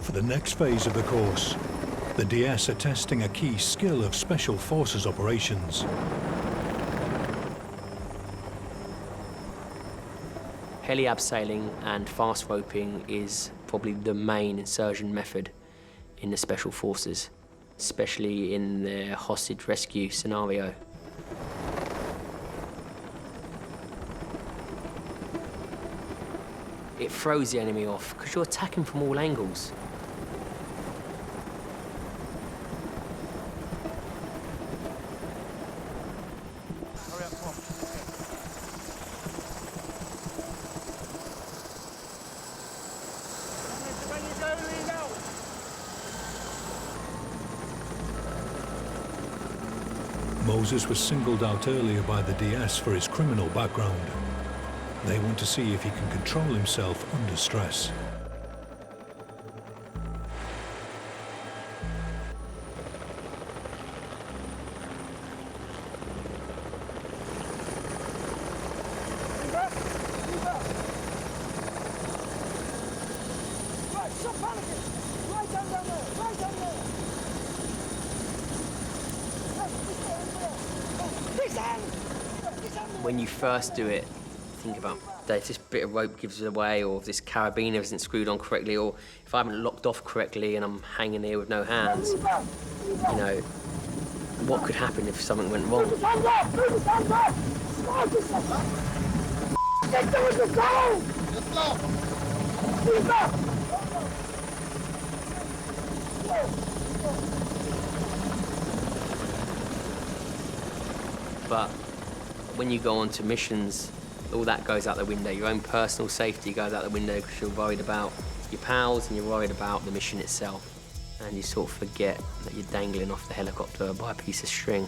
For the next phase of the course, the DS are testing a key skill of Special Forces operations. Heli-abseiling and fast roping is probably the main insertion method in the Special Forces, especially in the hostage rescue scenario. It throws the enemy off because you're attacking from all angles. Moses was singled out earlier by the DS for his criminal background. They want to see if he can control himself under stress. When you first do it, think about if this bit of rope gives it away, or if this carabiner isn't screwed on correctly, or if I haven't locked off correctly and I'm hanging here with no hands. You know, what could happen if something went wrong? But when you go on to missions, all that goes out the window. Your own personal safety goes out the window because you're worried about your pals and you're worried about the mission itself. And you sort of forget that you're dangling off the helicopter by a piece of string.